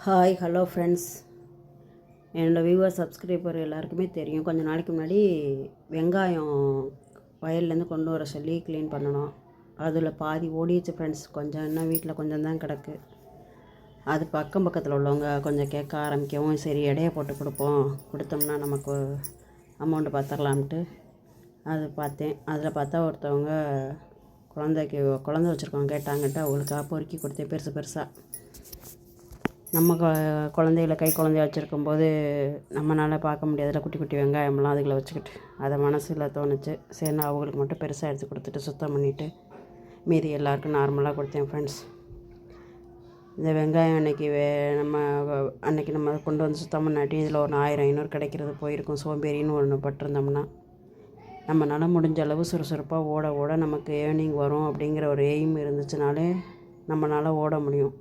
Hi hello friends. என்னோடய viewer subscriber எல்லாருக்குமே தெரியும். கொஞ்சம் நாளைக்கு முன்னாடி வெங்காயம் வயல்லேருந்து கொண்டு வர சொல்லி க்ளீன் பண்ணணும். அதில் பாதி ஓடிடுச்சு ஃப்ரெண்ட்ஸ். கொஞ்சம் இன்னும் வீட்டில் கொஞ்சம் தான் கிடக்கு. அது பக்கத்தில் உள்ளவங்க கொஞ்சம் கேட்க ஆரம்பிக்கவும், சரி எடையை போட்டு கொடுத்தோம்னா நமக்கு அமௌண்ட்டு பார்த்துடலான்ட்டு அது பார்த்தேன். அதில் பார்த்தா ஒருத்தவங்க குழந்தை வச்சுருக்கவங்க கேட்டாங்கன்ட்டு அவங்களுக்காக பொறுக்கி கொடுத்தேன் பெருசு பெருசாக. நம்ம குழந்தைகளை குழந்தைய வச்சுருக்கும்போது நம்மளால் பார்க்க முடியாதுல குட்டி குட்டி வெங்காயம்லாம் அதுகளை வச்சுக்கிட்டு, அதை மனசில் தோணுச்சு. சரி நான் அவங்களுக்கு மட்டும் பெருசாக எடுத்து கொடுத்துட்டு சுத்தம் பண்ணிவிட்டு மீதி எல்லாருக்கும் நார்மலாக கொடுத்தேன் ஃப்ரெண்ட்ஸ். இந்த வெங்காயம் அன்றைக்கி நம்ம கொண்டு வந்து சுத்தம் பண்ணாட்டி இதில் ஒரு 1000-500 கிடைக்கிறது போயிருக்கும். சோம்பேறின்னு ஒன்று பட்டிருந்தோம்னா நம்மளால் முடிஞ்ச அளவு சுறுசுறுப்பாக ஓட நமக்கு ஏர்னிங் வரும் அப்படிங்கிற ஒரு எய்ம் இருந்துச்சுனாலே நம்மளால் ஓட முடியும்.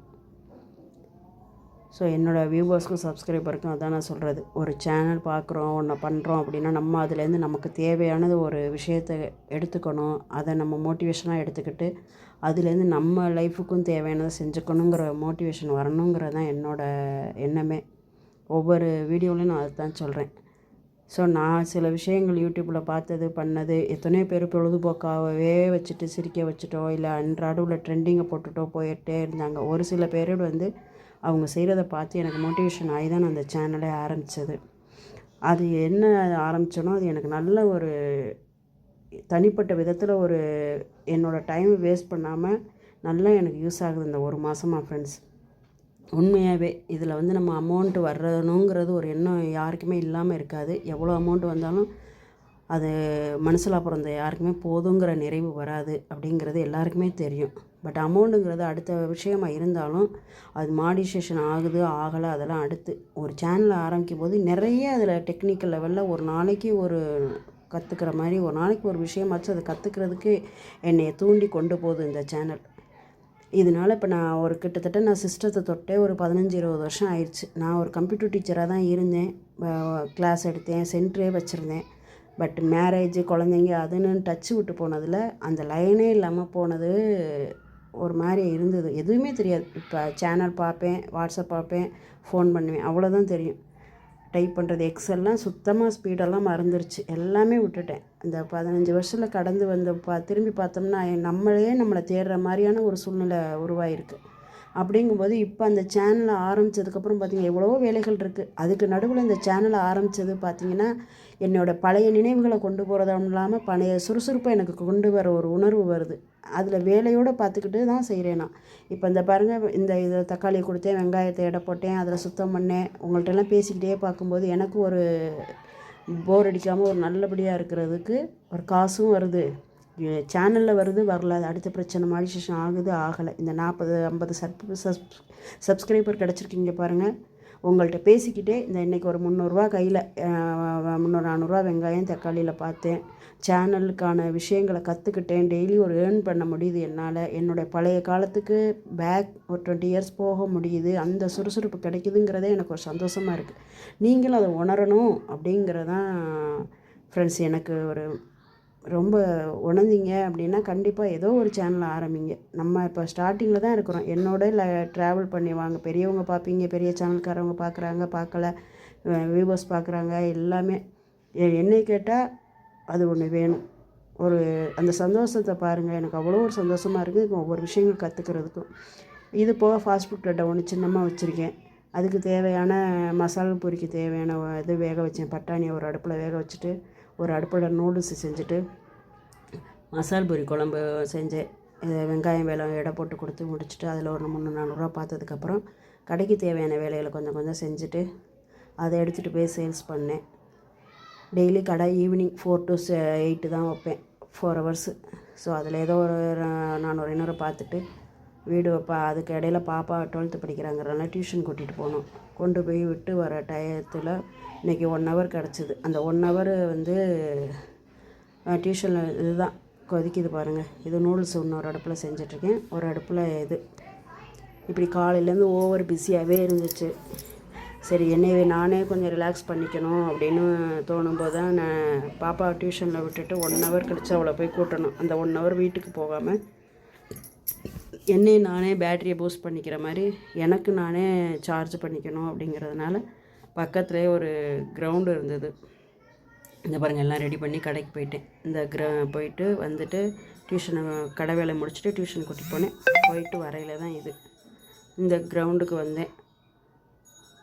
ஸோ என்னோடய வியூவர்ஸ்க்கும் சப்ஸ்கிரைபருக்கும் அதான் நான் சொல்கிறது. ஒரு சேனல் பார்க்குறோம், ஒன்று பண்ணுறோம் அப்படின்னா நம்ம அதுலேருந்து நமக்கு தேவையானது ஒரு விஷயத்தை எடுத்துக்கணும். அதை நம்ம மோட்டிவேஷனாக எடுத்துக்கிட்டு அதுலேருந்து நம்ம லைஃபுக்கும் தேவையானதை செஞ்சுக்கணுங்கிற மோட்டிவேஷன் வரணுங்கிறது தான் என்னோடய எண்ணமே. ஒவ்வொரு வீடியோவிலையும் நான் அதுதான் சொல்கிறேன். ஸோ நான் சில விஷயங்கள் யூடியூப்பில் பார்த்தது பண்ணது எத்தனையோ பேர் பொழுதுபோக்காகவே வச்சுட்டு சிரிக்க வச்சுட்டோ இல்லை அன்றாட ட்ரெண்டிங்கை போட்டுட்டோ போயிட்டே இருந்தாங்க. ஒரு சில பேர் அவங்க செய்கிறத பார்த்து எனக்கு மோட்டிவேஷன் ஆகி தான் நான் அந்த சேனலே ஆரம்பித்தது. அது என்ன ஆரம்பித்தனோ அது எனக்கு நல்ல ஒரு தனிப்பட்ட விதத்தில் ஒரு என்னோடய டைம் வேஸ்ட் பண்ணாமல் நல்லா எனக்கு யூஸ் ஆகுது இந்த ஒரு மாதமாக ஃப்ரெண்ட்ஸ். உண்மையாகவே இதில் நம்ம அமௌண்ட்டு வரணுங்கிறது ஒரு எண்ணம் யாருக்குமே இல்லாமல் இருக்காது. எவ்வளோ அமௌண்ட்டு வந்தாலும் அது மனசில் பிறந்த யாருக்குமே போதுங்கிற நிறைவு வராது அப்படிங்கிறது எல்லாருக்குமே தெரியும். பட் அமௌண்ட்டுங்கிறது அடுத்த விஷயமாக இருந்தாலும் அது மாடிசேஷன் ஆகலை அதெல்லாம் அடுத்து. ஒரு சேனலை ஆரம்பிக்கும் போது நிறைய அதில் டெக்னிக்கல் லெவலில் ஒரு நாளைக்கு ஒரு கற்றுக்கிற மாதிரி ஒரு நாளைக்கு ஒரு விஷயமாச்சும் அதை கற்றுக்கிறதுக்கு என்னை தூண்டி கொண்டு போகுது இந்த சேனல். இதனால் இப்போ நான் கிட்டத்தட்ட சிஸ்டத்தை தொட்டே ஒரு 15-20 வருஷம் ஆயிடுச்சு. நான் ஒரு கம்ப்யூட்டர் டீச்சராக தான் இருந்தேன். கிளாஸ் எடுத்தேன், சென்டரே வச்சுருந்தேன். பட் மேரேஜ் குழந்தைங்க அதுன்னு டச்சு விட்டு போனதில் அந்த லைனே இல்லாமல் போனது ஒரு மாதிரி இருந்தது. எதுவுமே தெரியாது. இப்போ சேனல் பார்ப்பேன், வாட்ஸ்அப் பார்ப்பேன், ஃபோன் பண்ணுவேன், அவ்வளோதான் தெரியும். டைப் பண்ணுறது எக்ஸல்லாம் சுத்தமாக ஸ்பீடெல்லாம் மறந்துருச்சு. எல்லாமே விட்டுட்டேன். இந்த 15 வருஷத்தில் கடந்து வந்து திரும்பி பார்த்தோம்னா நம்மளை தேடுற மாதிரியான ஒரு சூழ்நிலை உருவாகிருக்கு. அப்படிங்கும்போது இப்போ அந்த சேனலை ஆரம்பித்ததுக்கப்புறம் பார்த்திங்கன்னா எவ்வளவோ வேலைகள் இருக்குது. அதுக்கு நடுவில் இந்த சேனலை ஆரம்பித்தது பார்த்திங்கன்னா என்னோடய பழைய நினைவுகளை கொண்டு போகிறதும் இல்லாமல் பழைய சுறுசுறுப்பை எனக்கு கொண்டு வர ஒரு உணர்வு வருது. அதில் வேலையோடு பார்த்துக்கிட்டு தான் செய்கிறேன் நான். இப்போ இந்த பாருங்கள், இதில் தக்காளி கொடுத்தேன், வெங்காயத்தை எடை போட்டேன், அதில் சுத்தம் பண்ணேன். உங்கள்கிட்டலாம் பேசிக்கிட்டே பார்க்கும்போது எனக்கு ஒரு போர் அடிக்காமல் ஒரு நல்லபடியாக இருக்கிறதுக்கு ஒரு காசும் வருது, சேனலில் வருது, வரல. அது அடுத்த பிரச்சனை. மாடிசேஷன் ஆகலை. இந்த 40-50 சப்ஸ்கிரைபர் கிடச்சிருக்கீங்க பாருங்கள். உங்கள்கிட்ட பேசிக்கிட்டே இன்றைக்கி ஒரு 300 கையில் 300-400 வெங்காயம் தக்காளியில் பார்த்தேன். சேனலுக்கான விஷயங்களை கற்றுக்கிட்டேன். டெய்லி ஒரு ஏர்ன் பண்ண முடியுது என்னால். என்னுடைய பழைய காலத்துக்கு பேக் ஒரு 20 இயர்ஸ் போக முடியுது. அந்த சுறுசுறுப்பு கிடைக்குதுங்கிறதே எனக்கு ஒரு சந்தோஷமாக இருக்குது. நீங்களும் அதை உணரணும் அப்படிங்கிறதான் ஃப்ரெண்ட்ஸ். எனக்கு ஒரு ரொம்ப உணர்ந்தீங்க அப்படின்னா கண்டிப்பாக ஏதோ ஒரு சேனலை ஆரம்பிங்க. நம்ம இப்போ ஸ்டார்டிங்கில் தான் இருக்கிறோம். ட்ராவல் பண்ணி வாங்க. பெரியவங்க பார்ப்பீங்க, பெரிய சேனல்காரவங்க பார்க்கல, வியூவர்ஸ் பார்க்குறாங்க, எல்லாமே. என்னை கேட்டால் அது ஒன்று வேணும். அந்த சந்தோஷத்தை பாருங்கள். எனக்கு அவ்வளோ ஒரு சந்தோஷமாக இருக்குது இப்போ ஒவ்வொரு விஷயங்கள் கற்றுக்கிறதுக்கும். இது போக ஃபாஸ்ட் ஃபுட் கடை ஒன்று சின்னமாக வச்சுருக்கேன். அதுக்கு தேவையான மசாலா பொரிக்கு தேவையான இது வேக வச்சேன். பட்டாணியை ஒரு அடுப்பில் வேக வச்சுட்டு ஒரு அடுப்பில் நூடுல்ஸ் செஞ்சுட்டு மசால் பூரி குழம்பு செஞ்சேன். வெங்காயம் எடை போட்டு கொடுத்து முடிச்சுட்டு அதில் ஒரு 300-400 பார்த்ததுக்கப்புறம் கடைக்கு தேவையான வேலைகளை கொஞ்சம் செஞ்சுட்டு அதை எடுத்துகிட்டு போய் சேல்ஸ் பண்ணேன். டெய்லி கடை ஈவினிங் 4 to 8 தான் வைப்பேன், 4 hours. ஸோ அதில் ஏதோ ஒரு 400-500 பார்த்துட்டு வீடு வைப்பேன். அதுக்கு இடையில பாப்பா 12th படிக்கிறாங்கிறனால டியூஷன் கூட்டிகிட்டு போகணும். கொண்டு போய் விட்டு வர டயத்தில் இன்றைக்கி 1 hour கிடச்சிது. அந்த 1 hour டியூஷனில் இதுதான் கொதிக்குது பாருங்கள். இது நூடுல்ஸ் இன்னொரு அடுப்பில் செஞ்சிட்ருக்கேன், ஒரு அடுப்பில் இது. இப்படி காலையிலேருந்து ஓவர் பிஸியாகவே இருந்துச்சு. சரி என்னையே நானே கொஞ்சம் ரிலாக்ஸ் பண்ணிக்கணும் அப்படின்னு தோணும்போது தான் நான் பாப்பா டியூஷனில் விட்டுட்டு 1 hour கழிச்சு அவளை போய் கூட்டணும். அந்த 1 hour வீட்டுக்கு போகாமல் என்னையும் நானே பேட்டரியை பூஸ்ட் பண்ணிக்கிற மாதிரி எனக்கு நானே சார்ஜ் பண்ணிக்கணும் அப்படிங்கிறதுனால பக்கத்துலேயே ஒரு கிரவுண்டு இருந்தது. இந்த பாருங்கள், எல்லாம் ரெடி பண்ணி கடைக்கு போயிட்டேன். இந்த போயிட்டு வந்துட்டு டியூஷனை கடை வேலை முடிச்சுட்டு டியூஷன் கூட்டிகிட்டு போனேன். போயிட்டு வரையில் தான் இது இந்த கிரவுண்டுக்கு வந்தேன்.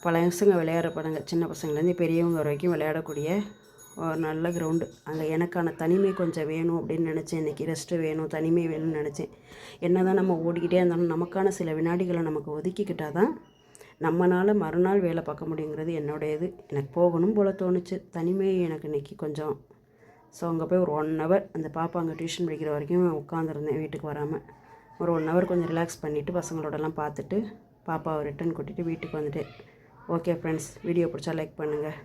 பசங்க விளையாடுற படங்க, சின்ன பசங்கள்லேருந்து பெரியவங்க வரைக்கும் விளையாடக்கூடிய ஒரு நல்ல கிரவுண்டு. அங்கே எனக்கான தனிமை கொஞ்சம் வேணும் அப்படின்னு நினச்சேன். இன்றைக்கி ரெஸ்ட்டு வேணும், தனிமை வேணும்னு நினச்சேன். என்ன தான் நம்ம ஓடிக்கிட்டே இருந்தாலும் நமக்கான சில வினாடிகளை நமக்கு ஒதுக்கிக்கிட்டால் தான் நம்மளால் மறுநாள் வேலை பார்க்க முடியுங்கிறது என்னுடையது. எனக்கு போகணும் போல் தோணுச்சு. தனிமை எனக்கு இன்றைக்கி கொஞ்சம். ஸோ அங்கே போய் ஒரு 1 hour அந்த பாப்பா அங்கே டியூஷன் படிக்கிற வரைக்கும் உட்காந்துருந்தேன் வீட்டுக்கு வராமல். ஒரு 1 hour கொஞ்சம் ரிலாக்ஸ் பண்ணிவிட்டு பசங்களோடலாம் பார்த்துட்டு பாப்பாவை ரிட்டன் கூட்டிகிட்டு வீட்டுக்கு வந்துட்டேன். ஓகே ஃப்ரெண்ட்ஸ், வீடியோ பிடிச்சா லைக் பண்ணுங்கள்.